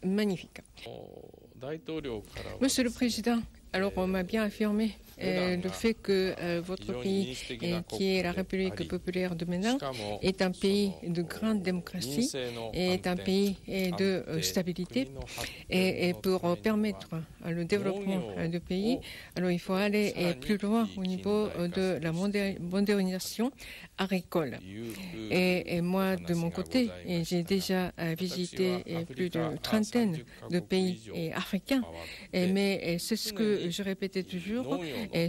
magnifique. Monsieur le Président, alors on m'a bien affirmé le fait que votre pays, qui est la République populaire de Bénin, est un pays de grande démocratie et est un pays de stabilité. Et pour permettre le développement du pays, alors il faut aller plus loin au niveau de la modernisation agricole. Et moi, de mon côté, j'ai déjà visité plus d'une trentaine de pays africains, mais c'est ce que je répétais toujours,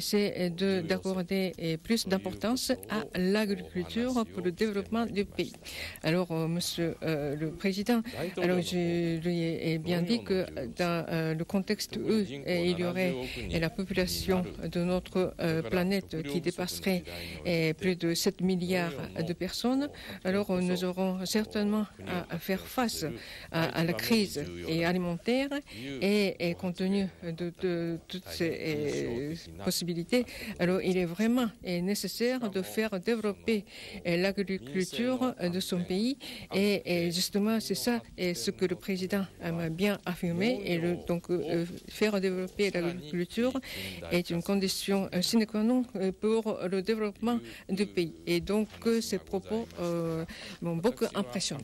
c'est d'accorder plus d'importance à l'agriculture pour le développement du pays. Alors, Monsieur le Président, alors je lui ai bien dit que dans le contexte où il y aurait la population de notre planète qui dépasserait plus de 7 milliards de personnes, alors nous aurons certainement à faire face à la crise alimentaire et compte tenu de toutes ces possibilités, alors il est vraiment nécessaire de faire développer l'agriculture de son pays et justement c'est ça ce que le président m'a bien affirmé et donc faire développer l'agriculture est une condition sine qua non pour le développement du pays et donc ces propos m'ont beaucoup impressionné.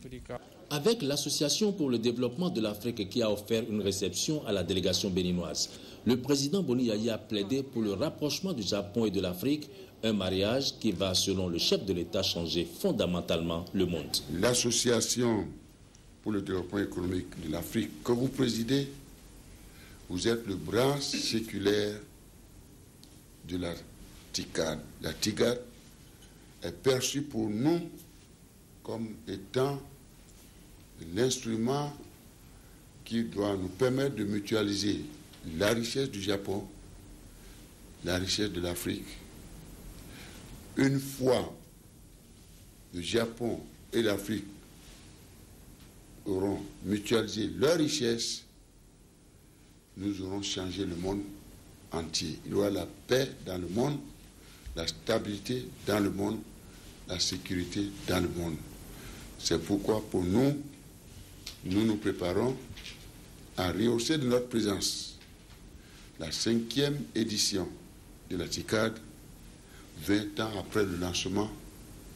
Avec l'Association pour le développement de l'Afrique qui a offert une réception à la délégation béninoise, le président Boni Yayi a plaidé pour le rapprochement du Japon et de l'Afrique, un mariage qui va, selon le chef de l'État, changer fondamentalement le monde. L'Association pour le développement économique de l'Afrique que vous présidez, vous êtes le bras séculaire de la TICAD. La TICAD est perçue pour nous comme étant l'instrument qui doit nous permettre de mutualiser la richesse du Japon, la richesse de l'Afrique. Une fois le Japon et l'Afrique auront mutualisé leur richesse, nous aurons changé le monde entier. Il y aura la paix dans le monde, la stabilité dans le monde, la sécurité dans le monde. C'est pourquoi pour nous, nous nous préparons à rehausser de notre présence la 5e édition de la TICAD, 20 ans après le lancement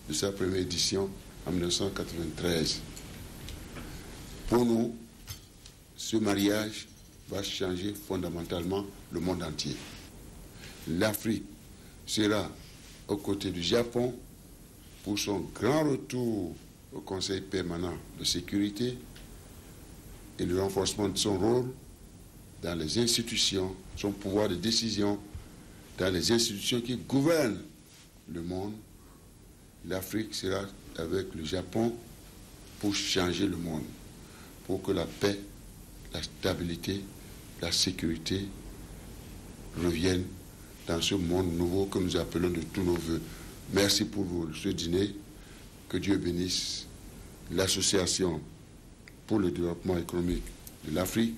de sa première édition en 1993. Pour nous, ce mariage va changer fondamentalement le monde entier. L'Afrique sera aux côtés du Japon pour son grand retour au Conseil permanent de sécurité et le renforcement de son rôle dans les institutions, son pouvoir de décision dans les institutions qui gouvernent le monde. L'Afrique sera avec le Japon pour changer le monde, pour que la paix, la stabilité, la sécurité reviennent dans ce monde nouveau que nous appelons de tous nos voeux. Merci pour ce dîner. Que Dieu bénisse l'Association pour le développement économique de l'Afrique,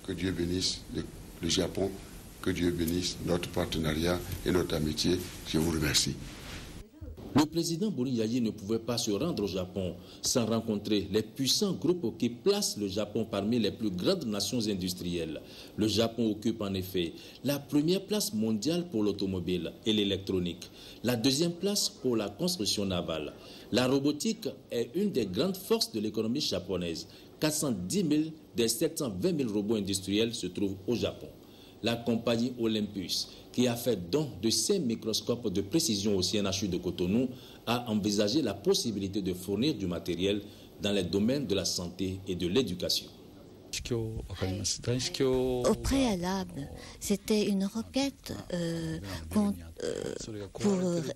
que Dieu bénisse le Japon, que Dieu bénisse notre partenariat et notre amitié. Je vous remercie. Le président Boni Yayi ne pouvait pas se rendre au Japon sans rencontrer les puissants groupes qui placent le Japon parmi les plus grandes nations industrielles. Le Japon occupe en effet la première place mondiale pour l'automobile et l'électronique, la deuxième place pour la construction navale. La robotique est une des grandes forces de l'économie japonaise. 410 000 des 720 000 robots industriels se trouvent au Japon. La compagnie Olympus, qui a fait don de 5 microscopes de précision au CNHU de Cotonou, a envisagé la possibilité de fournir du matériel dans les domaines de la santé et de l'éducation. Au préalable, c'était une requête pour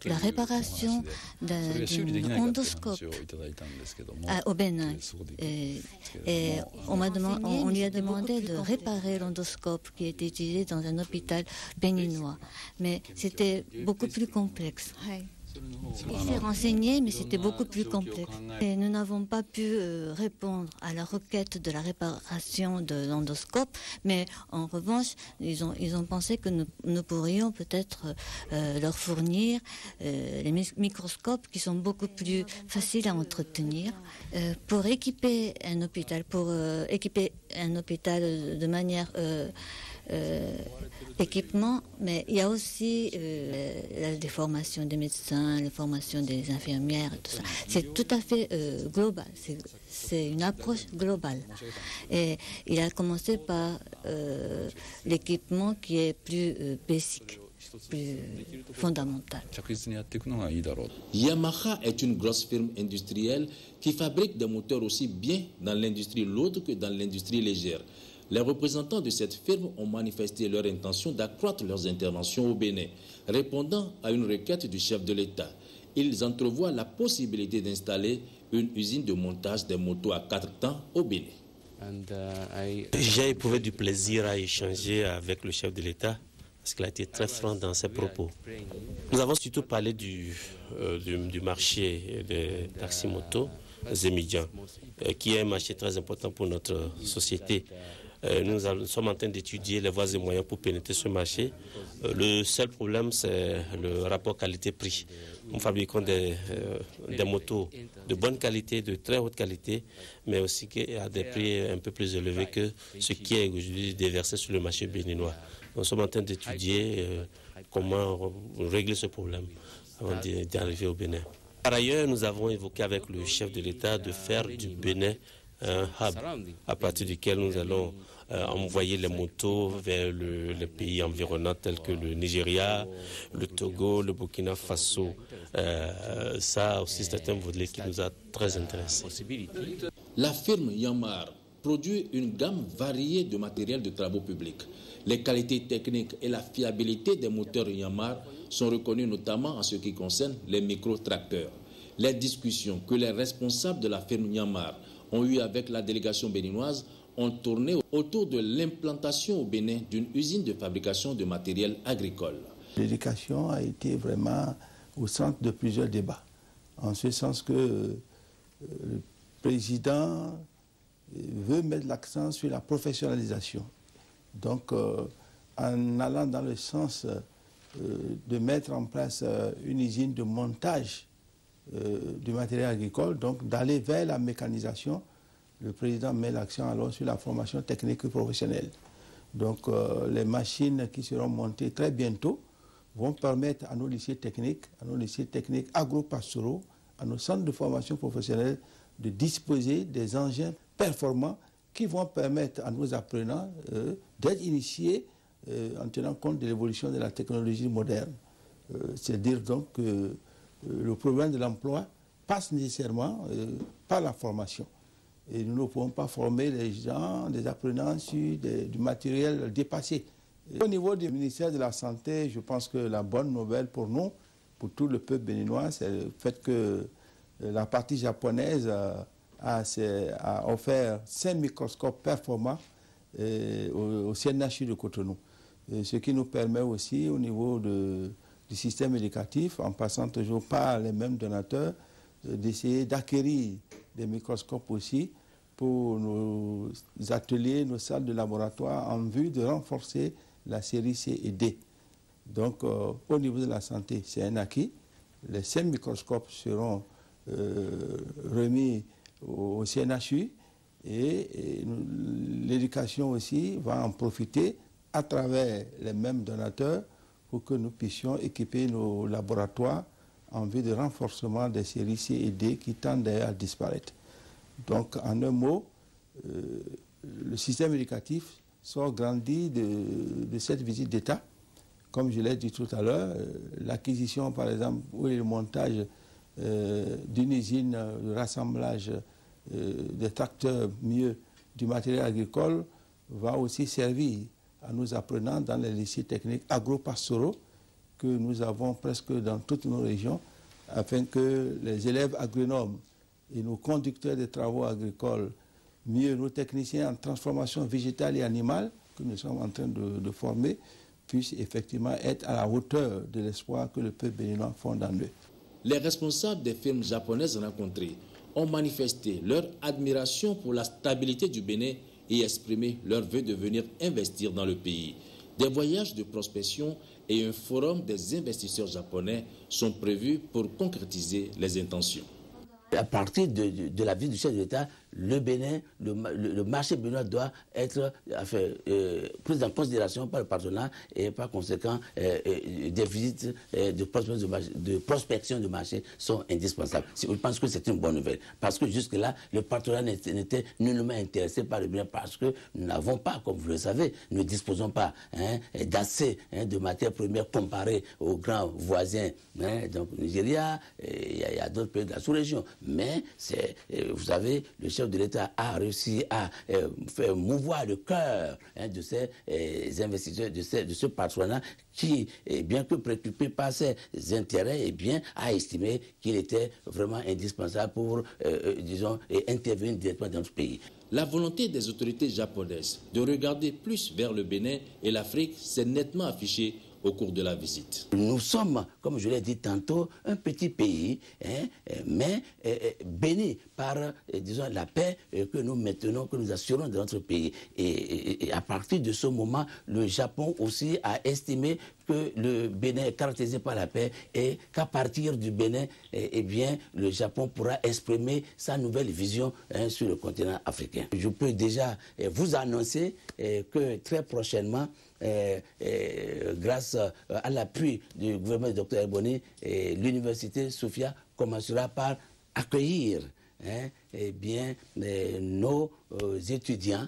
la réparation d'un endoscope au Bénin. Et on lui a demandé de réparer l'endoscope qui était utilisé dans un hôpital béninois. Mais c'était beaucoup plus complexe. Il s'est renseigné, mais c'était beaucoup plus complexe. Et nous n'avons pas pu répondre à la requête de la réparation de l'endoscope, mais en revanche, ils ont pensé que nous pourrions peut-être leur fournir les microscopes qui sont beaucoup plus faciles à entretenir pour équiper un hôpital, de manière équipement, mais il y a aussi des formations des médecins, la formation des infirmières, tout ça. C'est tout à fait global, c'est une approche globale. Et il a commencé par l'équipement qui est plus basique, plus fondamental. Yamaha est une grosse firme industrielle qui fabrique des moteurs aussi bien dans l'industrie lourde que dans l'industrie légère. Les représentants de cette firme ont manifesté leur intention d'accroître leurs interventions au Bénin. Répondant à une requête du chef de l'État, ils entrevoient la possibilité d'installer une usine de montage des motos à 4 temps au Bénin. J'ai éprouvé du plaisir à échanger avec le chef de l'État parce qu'il a été très franc dans ses propos. Nous avons surtout parlé du marché des taxis-motos Zemidjan, qui est un marché très important pour notre société. Nous sommes en train d'étudier les voies et moyens pour pénétrer ce marché. Le seul problème, c'est le rapport qualité-prix. Nous fabriquons des motos de bonne qualité, de très haute qualité, mais aussi à des prix un peu plus élevés que ce qui est aujourd'hui déversé sur le marché béninois. Nous sommes en train d'étudier comment régler ce problème avant d'arriver au Bénin. Par ailleurs, nous avons évoqué avec le chef de l'État de faire du Bénin un hub à partir duquel nous allons envoyer les motos vers les pays environnants tels que le Nigeria, le Togo, le Burkina Faso. Ça aussi, c'est un volet qui nous a très intéressés. La firme Yanmar produit une gamme variée de matériel de travaux publics. Les qualités techniques et la fiabilité des moteurs Yanmar sont reconnues notamment en ce qui concerne les micro-tracteurs. Les discussions que les responsables de la firme Yanmar ont eu avec la délégation béninoise ont tourné autour de l'implantation au Bénin d'une usine de fabrication de matériel agricole. L'éducation a été vraiment au centre de plusieurs débats, en ce sens que le président veut mettre l'accent sur la professionnalisation. Donc, en allant dans le sens de mettre en place une usine de montage du matériel agricole, donc d'aller vers la mécanisation, le président met l'accent alors sur la formation technique et professionnelle. Donc les machines qui seront montées très bientôt vont permettre à nos lycées techniques agro-pastoraux, à nos centres de formation professionnelle de disposer des engins performants qui vont permettre à nos apprenants d'être initiés en tenant compte de l'évolution de la technologie moderne. C'est-à-dire donc que le problème de l'emploi passe nécessairement par la formation. Et nous ne pouvons pas former les gens, des apprenants sur du matériel dépassé. Au niveau du ministère de la Santé, je pense que la bonne nouvelle pour nous, pour tout le peuple béninois, c'est le fait que la partie japonaise a offert 5 microscopes performants au CNHU de Cotonou. Ce qui nous permet aussi, au niveau du système éducatif, en passant toujours par les mêmes donateurs, d'essayer d'acquérir des microscopes aussi pour nos ateliers, nos salles de laboratoire en vue de renforcer la série C et D. Donc, au niveau de la santé, c'est un acquis. Les 5 microscopes seront remis au CNHU et l'éducation aussi va en profiter à travers les mêmes donateurs pour que nous puissions équiper nos laboratoires en vue de renforcement des séries C et D qui tendent à disparaître. Donc, en un mot, le système éducatif sort grandi de cette visite d'État. Comme je l'ai dit tout à l'heure, l'acquisition, par exemple, ou le montage d'une usine de rassemblage des tracteurs mieux du matériel agricole va aussi servir à nos apprenants dans les lycées techniques agro-pastoraux que nous avons presque dans toutes nos régions, afin que les élèves agronomes et nos conducteurs de travaux agricoles, mieux nos techniciens en transformation végétale et animale, que nous sommes en train de former, puissent effectivement être à la hauteur de l'espoir que le peuple béninois fonde en eux. Les responsables des firmes japonaises rencontrées ont manifesté leur admiration pour la stabilité du Bénin et exprimé leur vœu de venir investir dans le pays. Des voyages de prospection et un forum des investisseurs japonais sont prévus pour concrétiser les intentions. À partir de la vie du chef de l'État, le Bénin, le marché béninois doit être pris en considération par le patronat et par conséquent des visites de prospection de marché sont indispensables. Je pense que c'est une bonne nouvelle parce que jusque-là, le patronat n'était nullement intéressé par le Bénin parce que nous n'avons pas, comme vous le savez, nous ne disposons pas d'assez de matières premières comparées aux grands voisins, donc Nigeria, il y a d'autres pays de la sous-région. Mais vous savez, le chef de l'État a réussi à faire mouvoir le cœur de ces investisseurs, de ce patronat qui, bien que préoccupé par ses intérêts, a estimé qu'il était vraiment indispensable pour, intervenir directement dans notre pays. La volonté des autorités japonaises de regarder plus vers le Bénin et l'Afrique s'est nettement affichée au cours de la visite. Nous sommes, comme je l'ai dit tantôt, un petit pays, mais béni par, la paix que nous maintenons, que nous assurons dans notre pays. Et à partir de ce moment, le Japon aussi a estimé que le Bénin est caractérisé par la paix et qu'à partir du Bénin, le Japon pourra exprimer sa nouvelle vision sur le continent africain. Je peux déjà vous annoncer que très prochainement, grâce à l'appui du gouvernement du Dr Eboni, l'université Sophia commencera par accueillir nos étudiants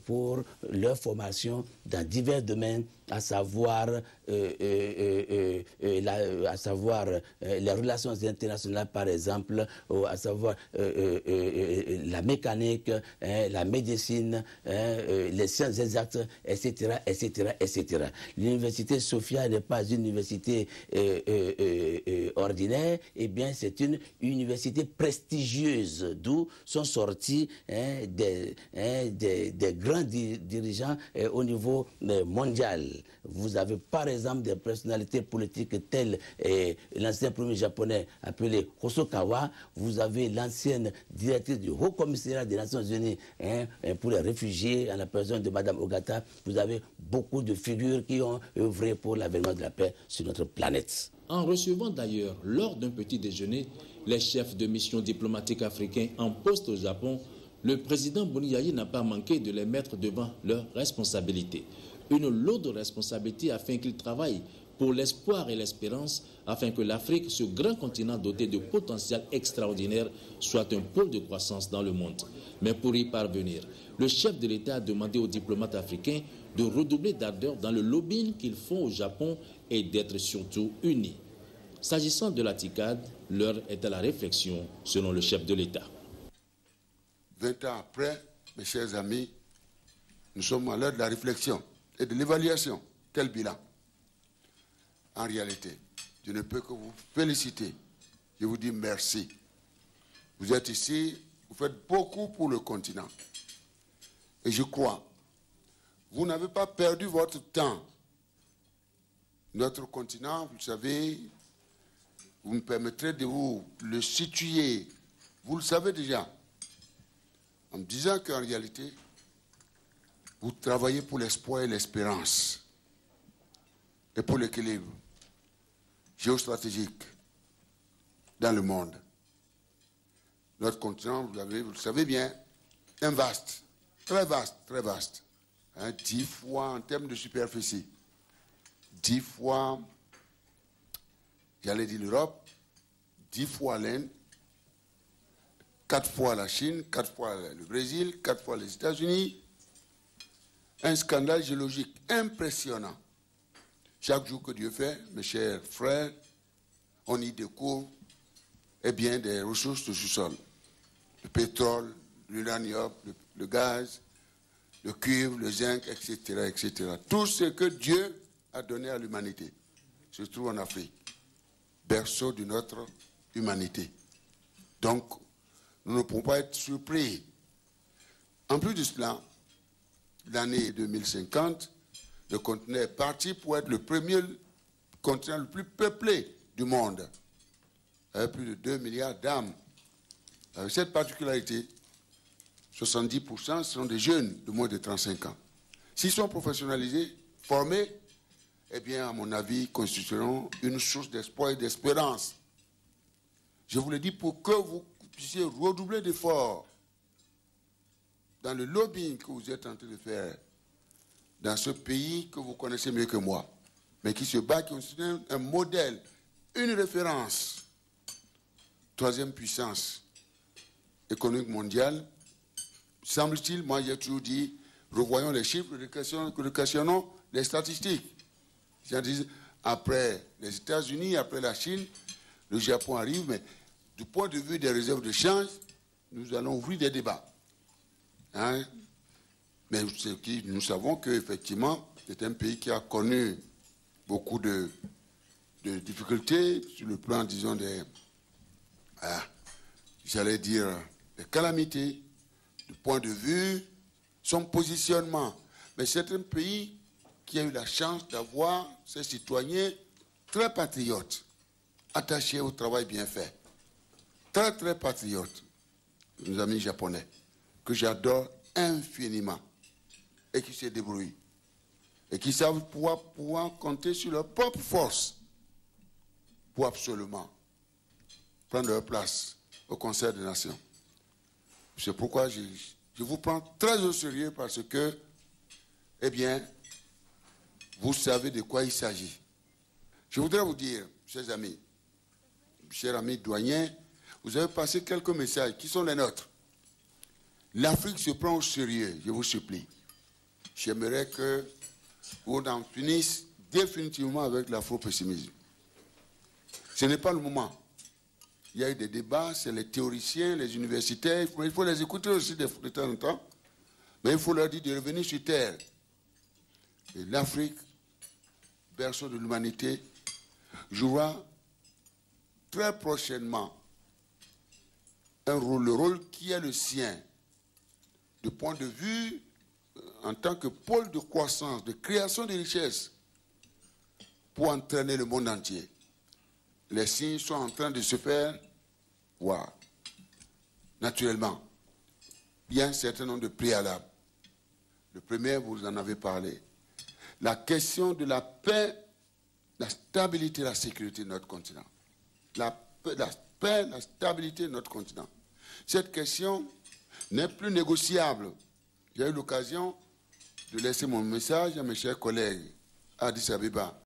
pour leur formation dans divers domaines, à savoir les relations internationales par exemple, à savoir la mécanique, la médecine, les sciences exactes, etc., etc., etc. L'université Sophia n'est pas une université ordinaire, c'est une université prestigieuse, d'où sont sortis des grands dirigeants au niveau mondial. Vous avez par exemple des personnalités politiques telles l'ancien premier japonais appelé Hosokawa, vous avez l'ancienne directrice du Haut Commissariat des Nations Unies pour les réfugiés en la personne de Madame Ogata, vous avez beaucoup de figures qui ont œuvré pour l'avènement de la paix sur notre planète. En recevant d'ailleurs lors d'un petit déjeuner les chefs de mission diplomatiques africains en poste au Japon, le président Boni Yayi n'a pas manqué de les mettre devant leurs responsabilités. Une lourde responsabilité afin qu'ils travaillent pour l'espoir et l'espérance, afin que l'Afrique, ce grand continent doté de potentiel extraordinaire, soit un pôle de croissance dans le monde. Mais pour y parvenir, le chef de l'État a demandé aux diplomates africains de redoubler d'ardeur dans le lobbying qu'ils font au Japon et d'être surtout unis. S'agissant de la TICAD, l'heure est à la réflexion, selon le chef de l'État. 20 ans après, mes chers amis, nous sommes à l'heure de la réflexion et de l'évaluation. Quel bilan? En réalité, je ne peux que vous féliciter. Je vous dis merci. Vous êtes ici, vous faites beaucoup pour le continent. Et je crois, vous n'avez pas perdu votre temps. Notre continent, vous le savez, vous me permettrez de vous le situer. Vous le savez déjà. En me disant qu'en réalité, vous travaillez pour l'espoir et l'espérance et pour l'équilibre géostratégique dans le monde. Notre continent, vous le savez bien, est vaste, très vaste, très vaste. 10 fois en termes de superficie, 10 fois, j'allais dire l'Europe, 10 fois l'Inde, 4 fois la Chine, 4 fois le Brésil, 4 fois les États-Unis. Un scandale géologique impressionnant. Chaque jour que Dieu fait, mes chers frères, on y découvre des ressources de sous-sol. Le pétrole, l'uranium, le gaz, le cuivre, le zinc, etc., etc. Tout ce que Dieu a donné à l'humanité se trouve en Afrique, berceau de notre humanité. Donc, nous ne pouvons pas être surpris. En plus de cela, l'année 2050, le continent est parti pour être le premier continent le plus peuplé du monde. avec plus de 2 milliards d'âmes. Avec cette particularité, 70% sont des jeunes de moins de 35 ans. S'ils sont professionnalisés, formés, eh bien, à mon avis, constitueront une source d'espoir et d'espérance. Je vous le dis pour que vous puissiez redoubler d'efforts dans le lobbying que vous êtes en train de faire dans ce pays que vous connaissez mieux que moi, mais qui se bat, qui constitue un modèle, une référence. Troisième puissance économique mondiale. Semble-t-il, moi j'ai toujours dit, revoyons les chiffres, requestionnons les statistiques. Après les États-Unis, après la Chine, le Japon arrive, mais du point de vue des réserves de change, nous allons ouvrir des débats. Hein? Mais nous savons qu'effectivement, c'est un pays qui a connu beaucoup de difficultés sur le plan, disons, j'allais dire, des calamités, du point de vue, son positionnement. Mais c'est un pays qui a eu la chance d'avoir ses citoyens très patriotes, attachés au travail bien fait. Très, très patriotes, nos amis japonais, que j'adore infiniment, et qui se débrouillent, et qui savent pouvoir compter sur leur propre force pour absolument prendre leur place au Conseil des Nations. C'est pourquoi je vous prends très au sérieux parce que, eh bien, vous savez de quoi il s'agit. Je voudrais vous dire, chers amis douaniers, vous avez passé quelques messages qui sont les nôtres. L'Afrique se prend au sérieux, je vous supplie. J'aimerais que vous en finissiez définitivement avec l'afro-pessimisme. Ce n'est pas le moment. Il y a eu des débats, c'est les théoriciens, les universitaires, il faut les écouter aussi de temps en temps, mais il faut leur dire de revenir sur terre. Et l'Afrique, berceau de l'humanité, jouera très prochainement le rôle qui est le sien, du point de vue en tant que pôle de croissance, de création de richesses, pour entraîner le monde entier. Les signes sont en train de se faire voir. Naturellement, il y a un certain nombre de préalables. Le premier, vous en avez parlé. La question de la paix, la stabilité et la sécurité de notre continent. La paix, la stabilité de notre continent. Cette question n'est plus négociable. J'ai eu l'occasion de laisser mon message à mes chers collègues à Addis Abeba.